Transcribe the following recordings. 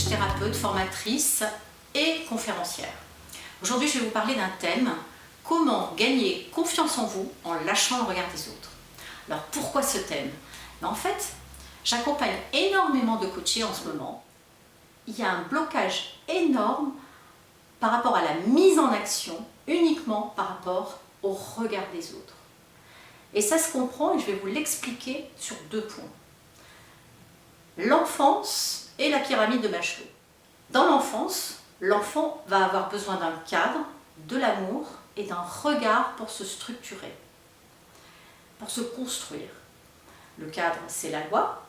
thérapeute, formatrice et conférencière. Aujourd'hui, je vais vous parler d'un thème: comment gagner confiance en vous en lâchant le regard des autres. Alors pourquoi ce thème? En fait, j'accompagne énormément de coachés en ce moment. Il y a un blocage énorme par rapport à la mise en action, uniquement par rapport au regard des autres. Et ça se comprend et je vais vous l'expliquer sur 2 points. L'enfance et la pyramide de Maslow. Dans l'enfance, l'enfant va avoir besoin d'un cadre, de l'amour et d'un regard pour se structurer, pour se construire. Le cadre, c'est la loi,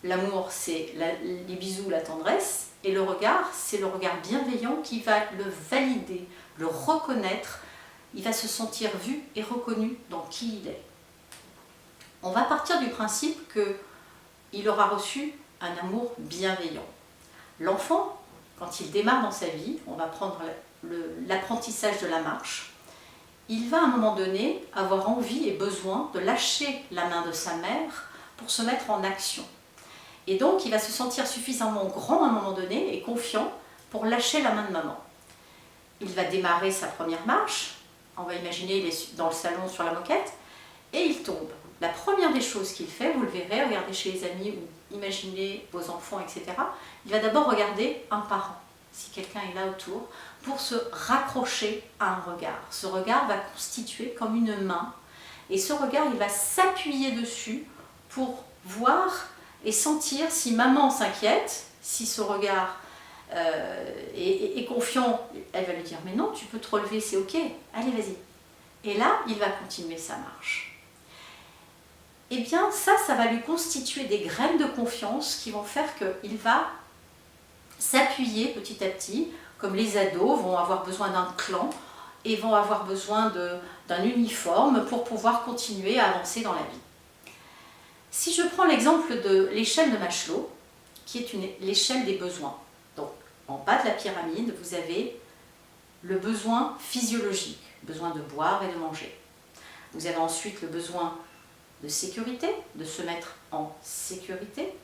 l'amour, c'est les bisous, la tendresse, et le regard, c'est le regard bienveillant qui va le valider, le reconnaître. Il va se sentir vu et reconnu dans qui il est. On va partir du principe qu'il aura reçu un amour bienveillant. L'enfant, quand il démarre dans sa vie, on va prendre l'apprentissage de la marche, il va à un moment donné avoir envie et besoin de lâcher la main de sa mère pour se mettre en action. Et donc il va se sentir suffisamment grand à un moment donné et confiant pour lâcher la main de maman. Il va démarrer sa première marche, on va imaginer il est dans le salon sur la moquette, et il tombe. La première des choses qu'il fait, vous le verrez, regardez chez les amis ou imaginez vos enfants, etc. Il va d'abord regarder un parent, si quelqu'un est là autour, pour se raccrocher à un regard. Ce regard va constituer comme une main, et ce regard, il va s'appuyer dessus pour voir et sentir si maman s'inquiète, si ce regard est confiant, elle va lui dire « mais non, tu peux te relever, c'est ok, allez vas-y ». Et là, il va continuer sa marche. Eh bien, ça va lui constituer des graines de confiance qui vont faire qu'il va s'appuyer petit à petit, comme les ados vont avoir besoin d'un clan et vont avoir besoin d'un uniforme pour pouvoir continuer à avancer dans la vie. Si je prends l'exemple de l'échelle de Maslow, qui est l'échelle des besoins. Donc, en bas de la pyramide, vous avez le besoin physiologique, besoin de boire et de manger. Vous avez ensuite le besoin de sécurité, de se mettre en sécurité,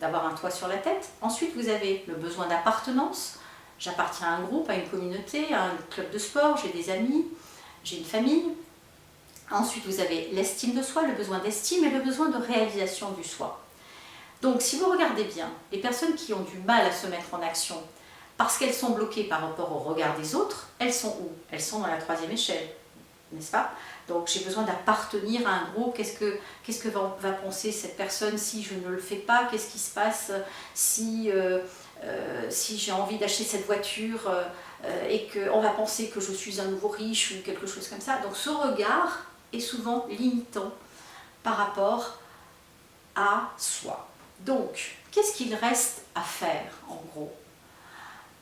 d'avoir un toit sur la tête. Ensuite, vous avez le besoin d'appartenance. J'appartiens à un groupe, à une communauté, à un club de sport, j'ai des amis, j'ai une famille. Ensuite, vous avez l'estime de soi, le besoin d'estime et le besoin de réalisation du soi. Donc, si vous regardez bien, les personnes qui ont du mal à se mettre en action parce qu'elles sont bloquées par rapport au regard des autres, elles sont où? Elles sont dans la 3e échelle, n'est-ce pas? Donc, j'ai besoin d'appartenir à un groupe. Qu'est-ce que va penser cette personne si je ne le fais pas? Qu'est-ce qui se passe si j'ai envie d'acheter cette voiture et qu'on va penser que je suis un nouveau riche ou quelque chose comme ça? Donc, ce regard est souvent limitant par rapport à soi. Donc, qu'est-ce qu'il reste à faire en gros?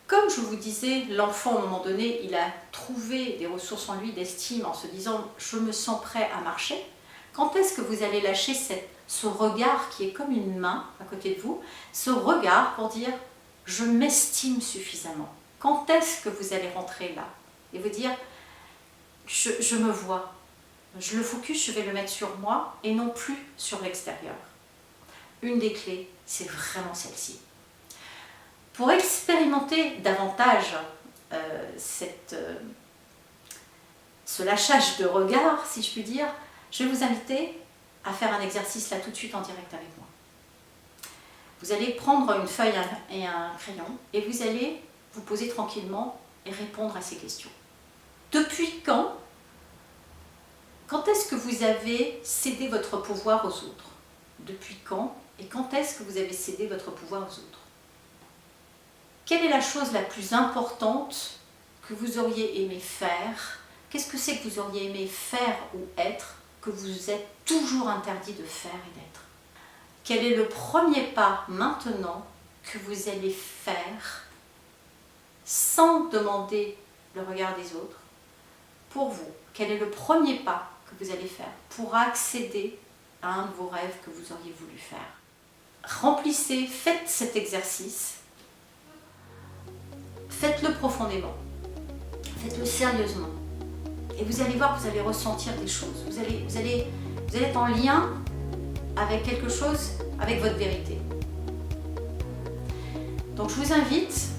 Comme je vous disais, l'enfant, à un moment donné, il a trouvé des ressources en lui d'estime en se disant « je me sens prêt à marcher ». Quand est-ce que vous allez lâcher ce regard qui est comme une main à côté de vous, ce regard pour dire « je m'estime suffisamment ». Quand est-ce que vous allez rentrer là et vous dire « je me vois, le focus, je vais le mettre sur moi et non plus sur l'extérieur ». Une des clés, c'est vraiment celle-ci. Pour expérimenter davantage ce lâchage de regard, si je puis dire, je vais vous inviter à faire un exercice là tout de suite en direct avec moi. Vous allez prendre une feuille et un crayon et vous allez vous poser tranquillement et répondre à ces questions. Depuis quand est-ce que vous avez cédé votre pouvoir aux autres? Depuis quand et quand est-ce que vous avez cédé votre pouvoir aux autres? Quelle est la chose la plus importante que vous auriez aimé faire? Qu'est-ce que c'est que vous auriez aimé faire ou être que vous vous êtes toujours interdit de faire et d'être? Quel est le premier pas maintenant que vous allez faire sans demander le regard des autres pour vous? Quel est le premier pas que vous allez faire pour accéder à un de vos rêves que vous auriez voulu faire? Remplissez, faites cet exercice. Faites-le profondément, faites-le sérieusement et vous allez voir que vous allez ressentir des choses. Vous allez être en lien avec quelque chose, avec votre vérité. Donc je vous invite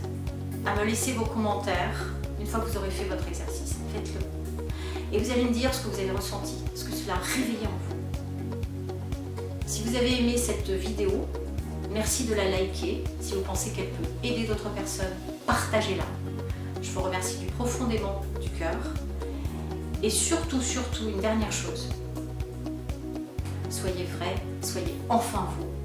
à me laisser vos commentaires une fois que vous aurez fait votre exercice. Faites-le. Et vous allez me dire ce que vous avez ressenti, ce que cela a réveillé en vous. Si vous avez aimé cette vidéo, merci de la liker. Si vous pensez qu'elle peut aider d'autres personnes, partagez-la. Je vous remercie profondément du cœur. Et surtout, une dernière chose. Soyez vrai, soyez enfin vous.